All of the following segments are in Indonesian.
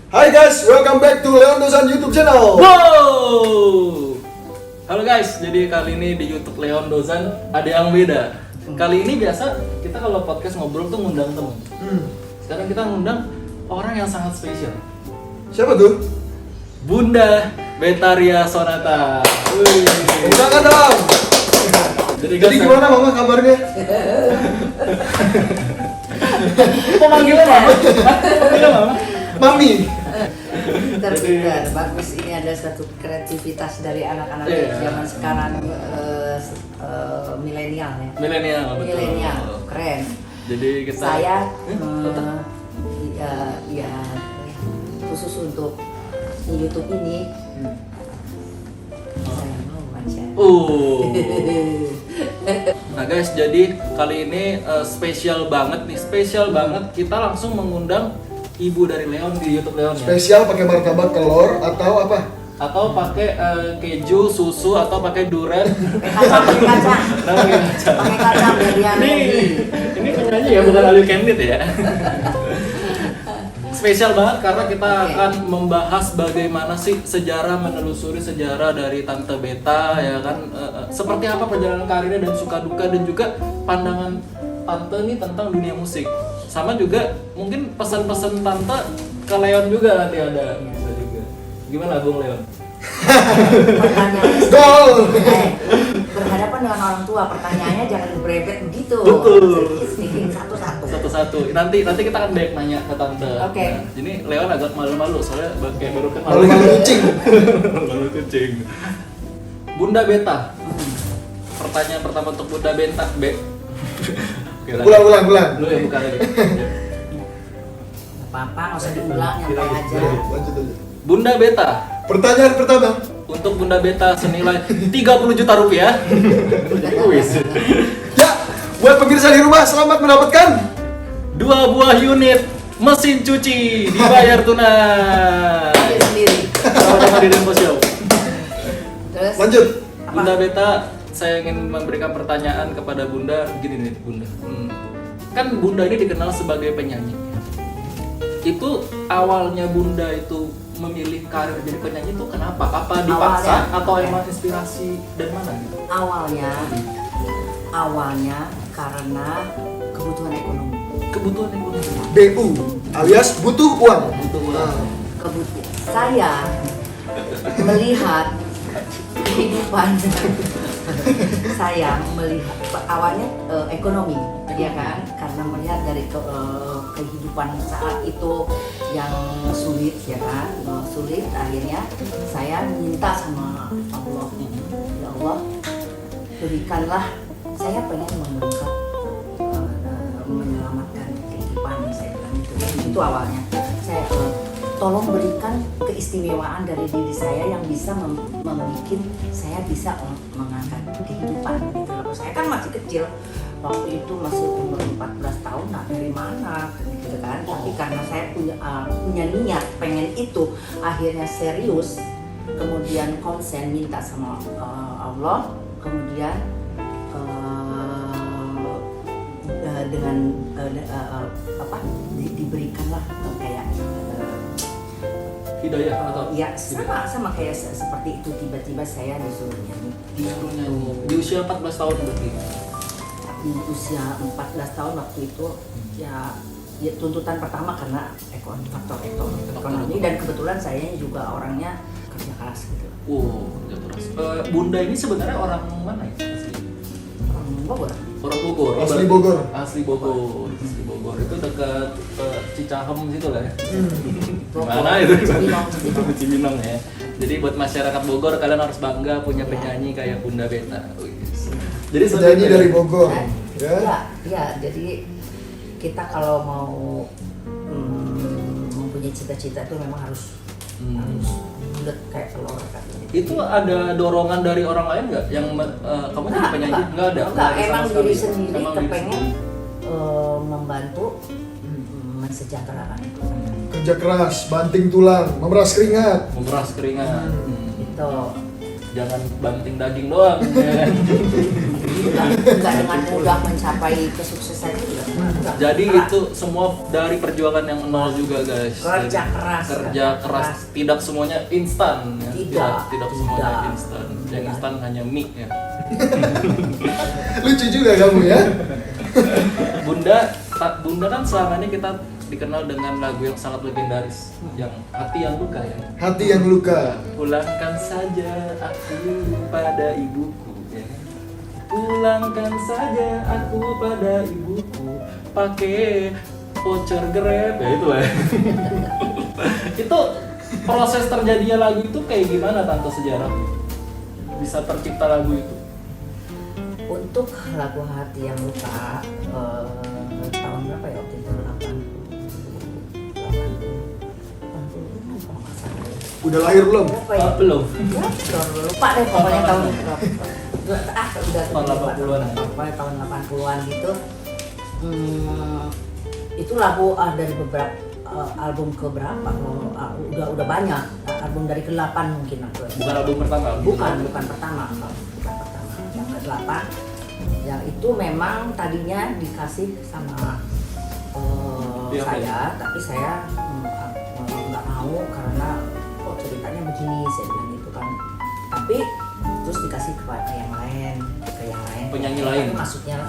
Hai guys, welcome back to Leon Dozan YouTube channel. Wow. Halo guys, jadi kali ini di YouTube Leon Dozan ada yang beda. Kali ini biasa kita kalau podcast ngobrol tuh ngundang temen. Sekarang kita ngundang orang yang sangat spesial. Siapa tuh? Bunda Betaria Sonata. Ucapkan dong. Jadi gimana mama kabarnya? Kok manggilnya mama? Manggilnya mama? Mami. Pintar, bagus. Ini ada satu kreativitas dari anak-anak zaman sekarang, milenial ya. Milenial, betul. Milenial, keren. Jadi kita Saya ya khusus untuk YouTube ini saya mau baca. Nah guys, jadi kali ini spesial banget nih, spesial banget. Kita langsung mengundang ibu dari Leon di YouTube Leon ya. Spesial pakai martabak telur atau apa? Atau pakai keju, susu, atau pakai durian. Pakai kacang. Pakai kacang biar dia Ini penyanyi ya, bukan all you can eat ya. Spesial banget karena kita akan membahas bagaimana sih sejarah, menelusuri sejarah dari Tante Beta ya kan, seperti apa perjalanan karirnya dan suka duka, dan juga pandangan Tante nih tentang dunia musik. Sama juga mungkin pesan-pesan Tante ke Leon juga nanti ada. Bisa juga. Gimana Bung Leon? Gol. Berhadapan dengan orang tua, pertanyaannya jangan berebet begitu. Betul. Sedikit satu-satu. Satu-satu. Nanti kita akan banyak nanya ke Tante. Oke. Nah, ini Leon agak malu-malu soalnya kayak baru kenal. Malu-malu kucing. Malu kucing. Bunda Beta. Pertanyaan pertama untuk Bunda Beta, Oke, Ulang. Lu yang buka lagi. Apa-apa, nggak usah diulang, nyantai aja. Lanjut aja. Bunda Beta. Pertanyaan pertama. Untuk Bunda Beta senilai 30 juta rupiah. Wis. Ya, buat pemirsa di rumah selamat mendapatkan 2 buah unit mesin cuci dibayar tunai. Ambil sendiri. Sama-sama di Dempo Show. Terus? Lanjut. Bunda Beta, saya ingin memberikan pertanyaan kepada Bunda. Gini nih Bunda, kan Bunda ini dikenal sebagai penyanyi. Itu awalnya Bunda itu memilih karir jadi penyanyi itu kenapa? Apa dipaksa atau emang inspirasi dan mana gitu? Awalnya karena kebutuhan ekonomi. Kebutuhan ekonomi. BU alias butuh uang. Butuh uang. Saya melihat kehidupan saya melihat awalnya ekonomi, ya kan, karena melihat dari kehidupan saat itu yang sulit, ya kan, sulit. Akhirnya saya minta sama Allah, ya Allah, berikanlah, saya pengen memberikan menyelamatkan kehidupan saya bilang itu awalnya. Saya tolong berikan keistimewaan dari diri saya yang bisa membuat saya bisa mengangkat kehidupan gitu loh. Saya kan masih kecil waktu itu, masih umur 14 tahun, nah dari mana gitu kan. Tapi karena saya punya niat pengen itu, akhirnya serius, kemudian konsen minta sama Allah, kemudian dengan diberikanlah kayak Hidayah atau? ya sama kayak seperti itu, tiba-tiba saya disuruh nyanyi. Disuruh nyanyi. Di usia 14 tahun berarti. Di usia 14 tahun waktu itu ya tuntutan pertama karena faktor ekonomi, dan kebetulan saya juga orangnya kerja keras gitu. Kerja keras. Bunda ini sebenarnya orang mana ya? Orang Bogor. Orang Bogor. Asli Bogor. Asli Bogor. Asli Bogor. Itu dekat Cicahem situ lah ya. Mana itu? Cibinong ya. Jadi buat masyarakat Bogor, kalian harus bangga punya penyanyi kayak Bunda Beta. Jadi penyanyi dari Bogor. Ya, jadi kita kalau mau mempunyai cita-cita itu memang harus bulat kayak telur katanya. Itu ada dorongan dari orang lain nggak yang kamu jadi penyanyi? Nggak ada. Enggak, emang diri sendiri kepengen membantu mensejahterakan itu. Kerja keras, banting tulang, memeras keringat. Memeras keringat. Itu Jangan banting daging doang. Ya. Enggak dengan mudah mencapai kesuksesan juga. Enggak. Jadi Keras. itu semua dari perjuangan yang nol juga guys. Kerja Jadi, keras, kerja kerja keras. keras. Tidak semuanya instan. Ya. Tidak semuanya Tidak. instan. Yang Tidak. instan hanya mie ya. Lucu juga kamu ya. Bunda kan selama ini kita dikenal dengan lagu yang sangat legendaris, yang hati yang luka ya. Hati yang luka. Pulangkan saja aku pada ibuku ya. Pulangkan saja aku pada ibuku pakai voucher Grab ya itu ya. Itu proses terjadinya lagu itu kayak gimana tante sejarah? Bisa tercipta lagu itu? Untuk lagu hati yang luka tahun berapa ya waktu itu 80 kalau nggak salah ya. Udah lahir belum? Berapa ya? Belum. Ya, lupa deh pokoknya tahun berapa. Udah Tahun 80-an. Pokoknya tahun 80-an gitu. Itu lagu dari beberapa album ke berapa? Udah banyak. Album dari ke-8 mungkin aku. Bukan album pertama. Bukan pertama. Yang ke-8 yang itu memang tadinya dikasih sama Iya, saya, tapi saya nggak mau karena kok ceritanya begini, saya bilang gitu kan. Tapi terus dikasih kepada yang lain, Penyanyi Tapi lain? Maksudnya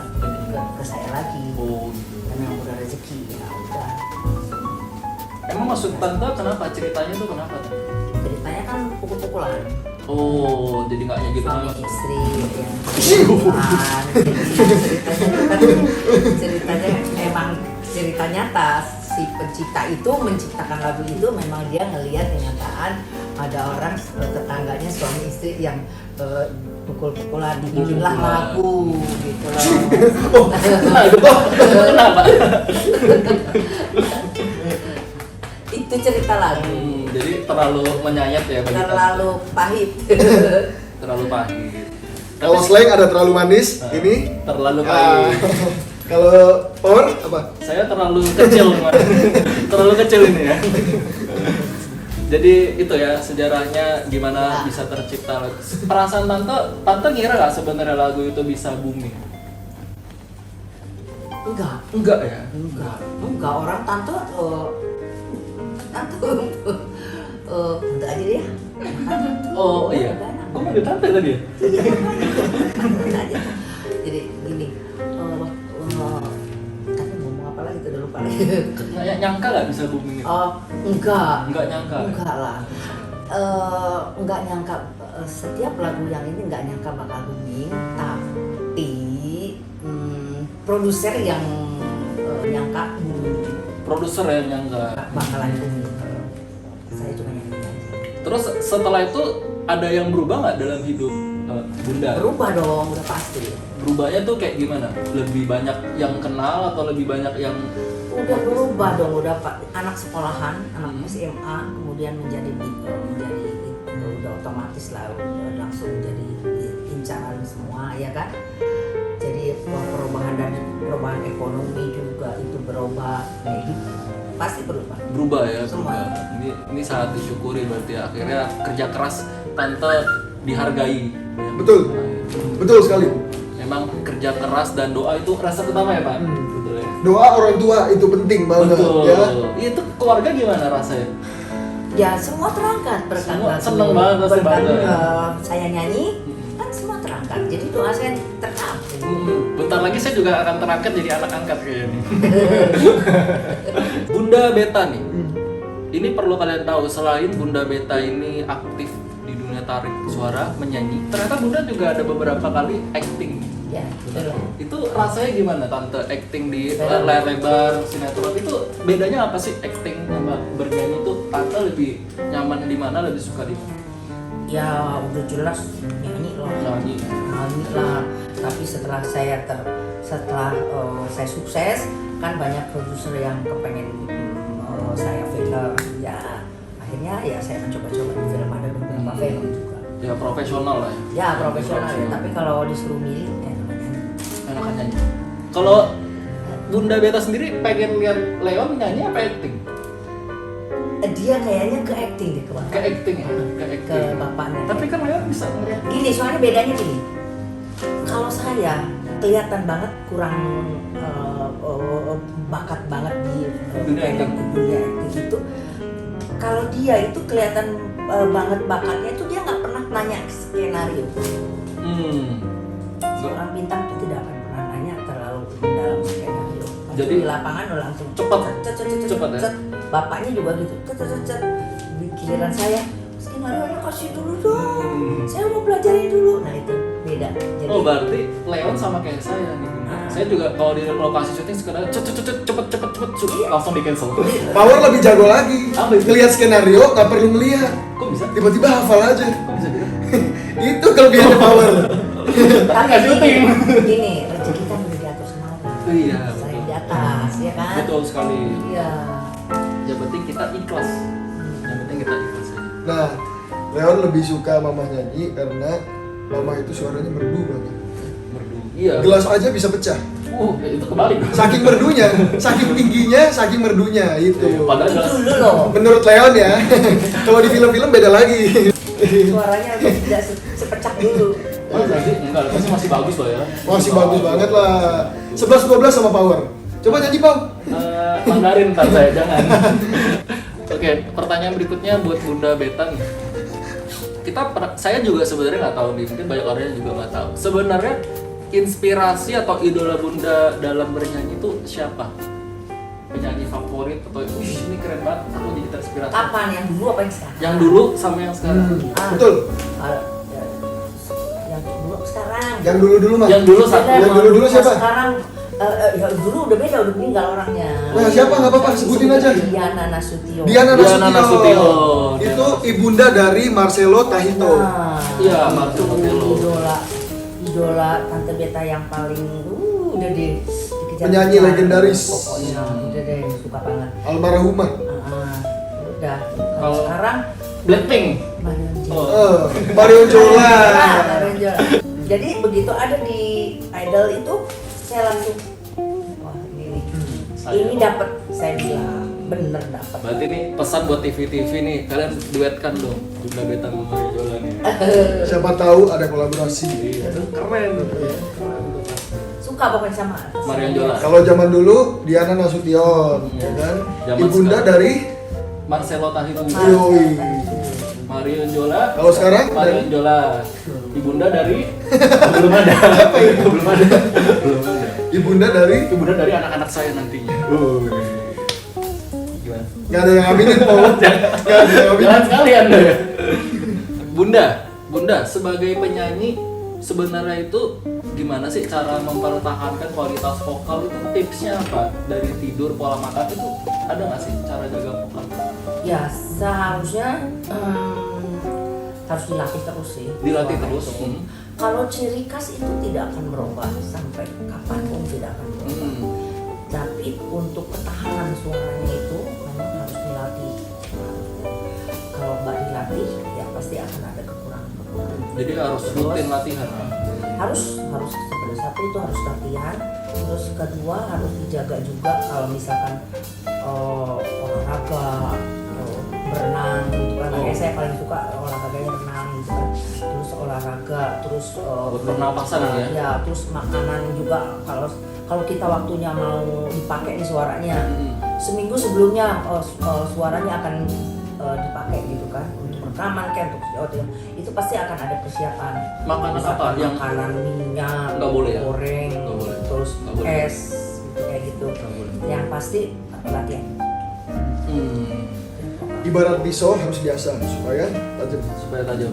ke saya lagi. Oh gitu. Karena udah rezeki ya udah. Emang maksud tante kenapa? Ceritanya tuh kenapa tuh? Ceritanya kan pukul-pukulan. Oh, jadi nggak gitu Suami kan? istri yang pukul-pukulan. Jadi ceritanya emang cerita nyata. Si pencipta itu menciptakan lagu itu memang dia ngelihat kenyataan ada orang tetangganya suami istri yang pukul-pukulan, dibikinlah lagu gitu loh. Kenapa? Itu cerita lagu. Jadi terlalu menyayat ya bagi Terlalu pahit. terlalu pahit. Kalau slang ada terlalu manis, Nah, ini terlalu ah, pahit. kalau or apa? Saya terlalu kecil, Mas. Terlalu kecil ini ya. Jadi itu ya sejarahnya gimana bisa tercipta lagu. Perasaan tante ngira nggak sebenarnya lagu itu bisa booming? Enggak ya? Enggak, orang tante aja deh ya. Oh iya. Kok manggil tante tadi ya? Tante aja. Jadi gini, tapi ngomong apa lagi tuh udah lupa lagi. Nyangka nggak bisa booming itu? Enggak nyangka. Enggak lah. Enggak nyangka, setiap lagu yang ini enggak nyangka bakal booming, tapi produser yang nyangka booming. Produser yang nyangka. Bakalan booming. Saya cuma nyanyi aja. Terus setelah itu ada yang berubah nggak dalam hidup Bunda? Berubah dong, udah pasti. Berubahnya tuh kayak gimana? Lebih banyak yang kenal atau lebih banyak yang Udah berubah dong, udah anak sekolahan, anak SMA, kemudian menjadi udah otomatis lah, udah langsung jadi incaran semua ya kan. Jadi perubahan ekonomi juga itu berubah, kayak gitu. Pasti berubah ya? Semua. Ini sangat disyukuri berarti ya. Akhirnya kerja keras tante dihargai. Betul sekali. Memang kerja keras dan doa itu rasa utama ya Pak? Betul ya? Doa orang tua itu penting banget ya. Itu keluarga gimana rasanya? ya semua terangkat berkat Semua lagu, seneng banget pasti berkat bangga. saya nyanyi kan semua terangkat, jadi doa saya terkabul. Bentar lagi saya juga akan terangkat jadi anak angkat kayaknya nih. Bunda Beta nih. Ini perlu kalian tahu, selain Bunda Beta ini aktif di dunia tarik suara, menyanyi, ternyata Bunda juga ada beberapa kali acting. Ya, betul. Itu rasanya gimana tante acting di layar lebar, sinetron? Itu bedanya apa sih acting sama bernyanyi itu? Tante lebih nyaman di mana, lebih suka di mana? Ya udah jelas nyanyi lah. Nyanyi. Nyanyi lah. Tapi setelah saya sukses, kan banyak produser yang kepengen saya film. Ya akhirnya ya saya mencoba-coba di film, ada beberapa film juga. Ya profesional lah ya. Ya profesional ya. Tapi kalau disuruh milih Enakan nyanyi. Kalau Bunda Beta sendiri pengen lihat Leon nyanyi apa acting? dia kayaknya ke acting deh kemarin. Ke acting ya? Ke acting. Ke bapaknya. Tapi kan Leon bisa ngeliat. Gini, soalnya bedanya gini. Kalau saya kelihatan banget kurang bakat banget di dunia acting gitu. Kalau dia itu kelihatan banget bakatnya itu dia nggak pernah nanya skenario. Seorang bintang itu tidak akan pernah nanya terlalu dalam skenario. Jadi di lapangan udah langsung cepat ya? Bapaknya juga gitu. Di giliran saya skenario kasih dulu dong. Saya mau belajarin dulu. Nah itu beda. Jadi, oh berarti Leon sama kayak saya nih. Saya juga kalau di lokasi syuting sekedar cepet langsung di cancel. Power lebih jago lagi. Apa itu? Ngelihat skenario nggak perlu ngelihat. Kok bisa? Tiba-tiba hafal aja. Kok bisa gitu? Itu kelebihannya Power. Tapi nggak syuting. Gini, rezeki kan udah diatur sama Allah. Iya. Saya di atas, ya kan? Betul sekali. Iya. Yang penting kita ikhlas. Yang penting kita ikhlas aja. Nah, Leon lebih suka mama nyanyi karena mama itu suaranya merdu banget. Merdu. Iya. Gelas aja bisa pecah. Itu kebalik. Saking merdunya, saking tingginya, saking merdunya itu. Padahal Itu gelas. dulu loh. Menurut Leon ya. Kalau di film-film beda lagi. Suaranya udah tidak sepecah dulu. Masa sih? Enggak, pasti masih bagus loh ya. Masih bagus banget lah. 11-12 sama Power. Coba nyanyi, Pau. Mandarin ntar saya, jangan. Oke, pertanyaan berikutnya buat Bunda Beta nih. Saya juga sebenarnya nggak tahu nih, mungkin banyak orang yang juga nggak tahu. Sebenarnya inspirasi atau idola Bunda dalam bernyanyi itu siapa? Penyanyi favorit atau ini keren banget, aku jadi terinspirasi. Kapan? Yang dulu apa yang sekarang? Yang dulu sama yang sekarang. Betul. Yang dulu apa sekarang? Yang dulu-dulu mah. Yang dulu satu. Yang dulu-dulu siapa? Sekarang ya dulu udah beda, udah meninggal orangnya. Nah, siapa? Nggak apa-apa, sebutin aja. Diana Nasution. Diana Nasution. Nasution. Itu ibunda dari Marcelo Tahito. Nah, Iya, Marcelo Tahito. Idola Tante Beta yang paling udah deh dikejar. Penyanyi legendaris. Pokoknya udah deh suka banget. Almarhumah. Udah. Kalau Kalau- sekarang Blackpink. Marion Jola. Oh. Mario Jola. Marion Jola. Jadi begitu ada di Idol itu saya langsung wah ini Saya- dapat, saya bilang bener dapat. Berarti nih pesan buat TV-TV nih, kalian duetkan dong Bunda Beta sama Mario Jola nih. Siapa tahu ada kolaborasi. Keren. Suka pokoknya sama Marion Jola. Kalau zaman dulu Diana Nasution, ya kan? Zaman Ibunda sekarang. dari Marcelo Tahito. Yoi. Marion Jola. Kalau sekarang Marion dari- Jola. Ibunda dari belum ada. Belum ada. Belum ada. Ibunda dari Ibunda dari anak-anak saya nantinya. Gimana? nggak ada yang aminin, Paul. Nggak ada yang aminin. Jangan sekalian deh. Bunda sebagai penyanyi sebenarnya itu gimana sih cara mempertahankan kualitas vokal itu, tipsnya apa? Dari tidur, pola makan itu ada nggak sih cara jaga vokal? Ya seharusnya harus dilatih terus sih. Dilatih Suara terus. itu. Kalau ciri khas itu tidak akan berubah sampai kapanpun, tidak akan berubah. Tapi untuk ketahanan suaranya itu memang harus dilatih. Kalau nggak dilatih ya pasti akan ada kekurangan. Jadi harus rutin latihan. Harus sebenarnya satu itu harus latihan, terus kedua harus dijaga juga kalau misalkan olahraga, berenang gitu kan. Kayak saya paling suka olahraganya renang gitu kan. Terus olahraga, terus Pernapasan ya? Ya, terus makanan juga kalau kita waktunya mau dipakai nih suaranya. Seminggu sebelumnya suaranya akan dipakai gitu kan untuk rekaman kan, untuk itu pasti akan ada persiapan. Makanan Misalkan apa? Yang makanan minyak, nggak boleh ya? goreng, Nggak boleh. terus Nggak boleh. es gitu, kayak gitu. Nggak boleh. Yang pasti latihan. Ibarat pisau harus diasah supaya tajam. Supaya tajam.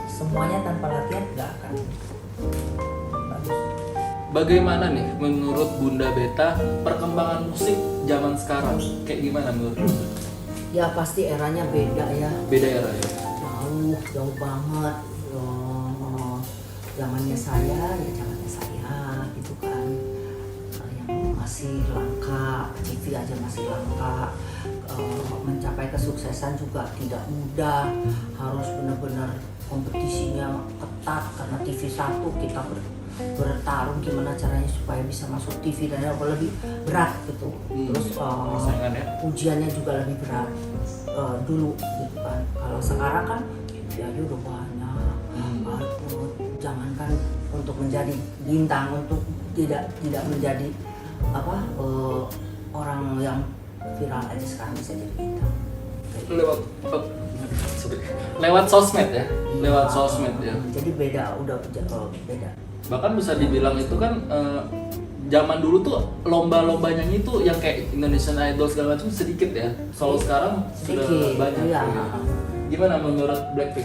Semuanya tanpa latihan nggak akan bagus. Bagaimana nih menurut Bunda Beta perkembangan musik zaman sekarang? Kayak gimana menurut Bunda? Ya pasti eranya beda ya. Beda era ya? Jauh banget. Zamannya saya gitu kan. Yang masih langka, TV aja masih langka. Mencapai kesuksesan juga tidak mudah, harus benar-benar kompetisinya ketat karena TV 1 kita bertarung gimana caranya supaya bisa masuk TV dan yang lebih berat gitu. Terus persaingan ya? ujiannya juga lebih berat dulu gitu kan. Kalau sekarang kan aja udah banyak. Aduh, jangankan untuk menjadi bintang, untuk tidak menjadi orang yang viral aja sekarang bisa jadi bintang. Lewat sosmed ya, lewat sosmed ya. Jadi beda, udah beda. Bahkan bisa dibilang itu kan zaman dulu tuh lomba-lomba nyanyi tuh yang kayak Indonesian Idol segala macam sedikit ya. Kalau sekarang sudah Sedikit, banyak. iya. Gimana menurut Blackpink?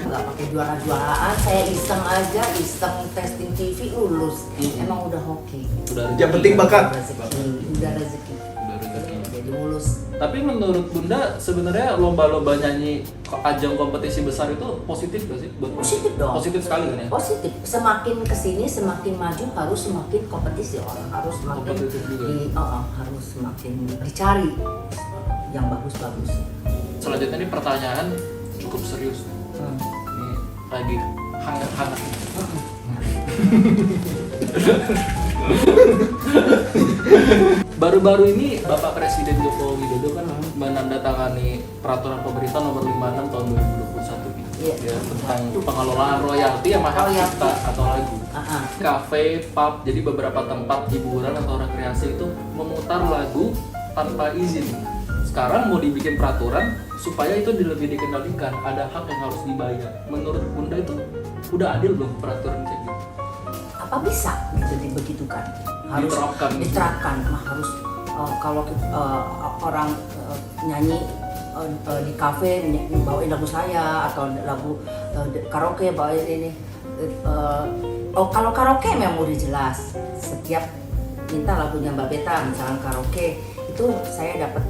Nggak pakai juara-juaraan, saya iseng aja, iseng testing TV lulus. Emang udah hoki. Udah Yang penting bakat. Udah rezeki. Udah rezeki. Jadi lulus. Tapi menurut Bunda sebenarnya lomba-lomba nyanyi ajang kompetisi besar itu positif gak sih? Positif dong. Positif sekali kan ya? Positif. Semakin kesini semakin maju harus semakin kompetisi, orang harus semakin Kompetitif juga. harus semakin dicari yang bagus-bagus. Selanjutnya ini pertanyaan cukup serius. Ini lagi hangat-hangat. Baru-baru ini Bapak Presiden Joko Widodo kan menandatangani peraturan pemerintah nomor 56 tahun 2021 ini. Iya. Ya, tentang pengelolaan royalti sama hak Royalti. cipta atau lagu. Ah. Kafe, pub, jadi beberapa tempat hiburan atau rekreasi itu memutar lagu tanpa izin. Sekarang mau dibikin peraturan supaya itu lebih dikendalikan, ada hak yang harus dibayar. Menurut Bunda itu udah adil belum peraturan kayak gitu? Apa bisa gitu dibegitukan? Harus diterapkan. Harus kalau orang nyanyi di kafe bawain lagu saya atau lagu karaoke bawain ini. Kalau karaoke memang udah jelas. Setiap minta lagunya Mbak Beta, misalkan karaoke itu saya dapat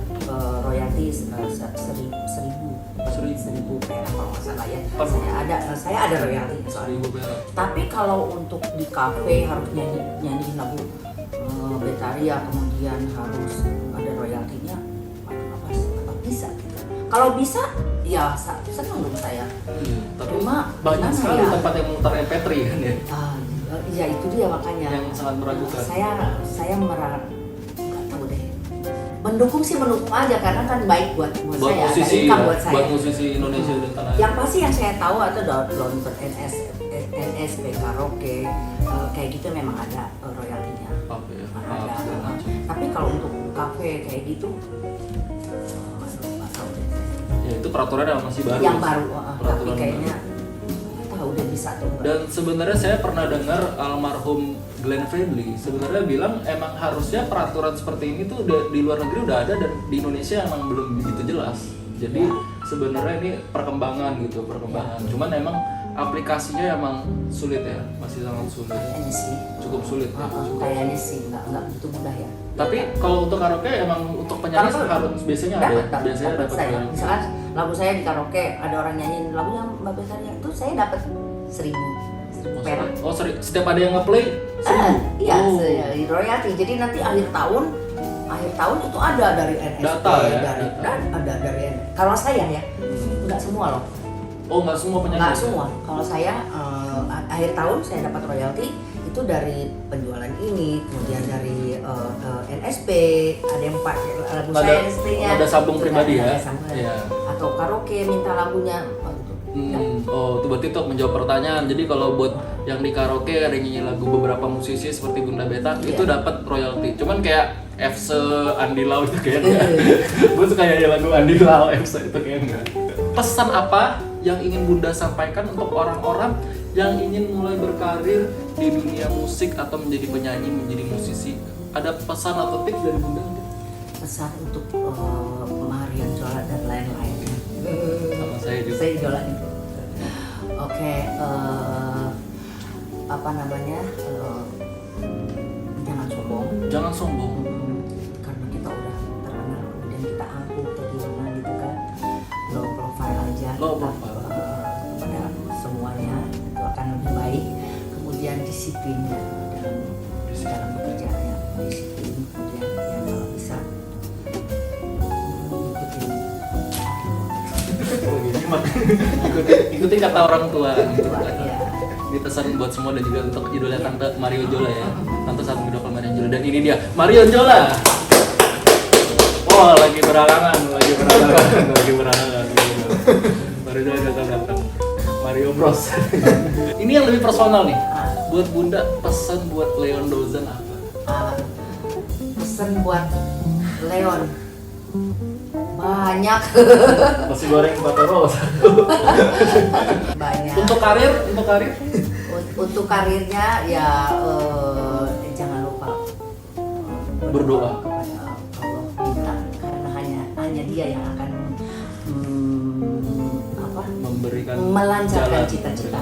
royalti 1.000 perak kalau nggak salah ya. Saya ada royalti soalnya. 1.000 perak. Tapi kalau untuk di kafe harus nyanyi lagu Betaria, kemudian harus ada royaltinya, apa bisa gitu. Kalau bisa ya senang dong saya. Tapi Cuma banyak gimana sekali ya? tempat yang memutar MP3 kan ya. Ya itu dia makanya. Yang sangat meragukan. Saya nggak tahu deh. Mendukung aja karena kan baik buat saya, ada musisi, income buat saya. buat musisi Indonesia dan tanah air. Yang pasti yang saya tahu atau download NSP karaoke kayak gitu memang ada royaltinya. Oke, Ada. Tapi kalau untuk kafe kayak gitu, nggak tahu deh. ya itu peraturan yang masih baru. Yang baru, tapi Peraturan kayaknya nggak tahu udah bisa atau enggak. Dan sebenarnya saya pernah dengar almarhum Glenn Fredly sebenarnya bilang emang harusnya peraturan seperti ini tuh di luar negeri udah ada dan di Indonesia emang belum begitu jelas. Jadi sebenarnya ini perkembangan. Cuman emang aplikasinya emang sulit ya, masih sangat sulit. Kayaknya sih. Cukup sulit ya. Kayaknya sih nggak begitu mudah ya. Tapi kalau untuk karaoke emang untuk penyanyi harus biasanya ada. Biasanya dapat dapat saya. royalti. Misalkan lagu saya di karaoke ada orang nyanyiin lagunya Mbak Betaria itu saya dapat 1.000 perak. Oh, setiap ada yang nge-play 1.000? Iya, Oh. royalti. Jadi nanti akhir tahun itu ada dari NSP, Data ya? ada dari kalau saya ya, nggak semua loh. Oh, nggak semua penyanyi? Nggak semua. Kalau saya akhir tahun saya dapat royalti itu dari penjualan ini, kemudian dari NSP, ada yang pakai lagu saya NSP-nya. Ada sambung pribadi ya? Iya. Atau karaoke minta lagunya. Oh, itu berarti untuk menjawab pertanyaan. Jadi kalau buat yang di karaoke ada yang nyanyi lagu beberapa musisi seperti Bunda Beta, itu dapat royalti. Cuman kayak Efse, Andi Lau itu kayak enggak. Gue suka nyanyi lagu Andi Lau, Efse itu kayak enggak. Pesan apa yang ingin Bunda sampaikan untuk orang-orang yang ingin mulai berkarir di dunia musik atau menjadi penyanyi, menjadi musisi? Ada pesan atau tips dari Bunda? Pesan untuk Marion Jola dan lain-lain. Sama saya juga. Saya idola itu. Oke, apa namanya? Jangan sombong. Jangan sombong. Karena kita udah terkenal, kemudian kita angkuh ke gimana gitu kan. Low profile aja. Low kita, profile. kepada semuanya itu akan lebih baik. Kemudian disiplinnya dalam bekerjanya, disiplin. Kemudian ya kalau bisa Ikuti kata orang tua gitu. ya. Ini pesan buat semua dan juga untuk idolnya Tante Marion Jola ya. Tante sangat mendukung Marion Jola dan ini dia Marion Jola. Oh, lagi berangan. Baru aja datang. Mario Bros. Ini yang lebih personal nih. Buat Bunda, pesan buat Leon Dozan apa? Pesan buat Leon banyak. Nasi goreng Batoro. Banyak. Untuk karir? Untuk karirnya ya jangan lupa Berdoa. kepada Allah, minta, karena hanya dia yang akan Memberikan melancarkan jalan. cita-cita.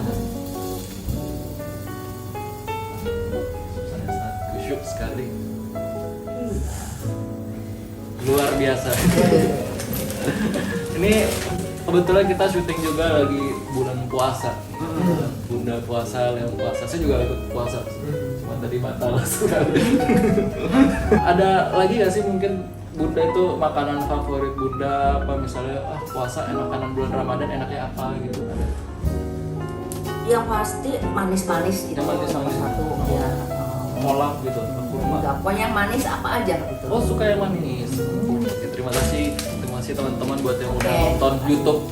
Saya sangat kusyuk sekali. Luar biasa. Ini kebetulan kita syuting juga lagi bulan puasa. Bunda puasa, Leon puasa. Saya juga ikut puasa. Cuma tadi batal sekali. Ada lagi gak sih mungkin Bunda itu makanan favorit Bunda, apa misalnya puasa makanan bulan Ramadan enaknya apa gitu? Ada? Yang pasti manis-manis itu Yang manis-manis. nomor satu ya. Molak gitu, kurma. Enggak, pokoknya yang manis apa aja gitu. Oh, suka yang manis. Oke, terima kasih teman-teman buat yang udah Oke. nonton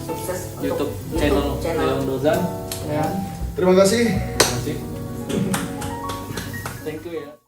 Sukses untuk YouTube channel Leon Dozan. Ya. Terima kasih. Terima kasih. Thank you ya.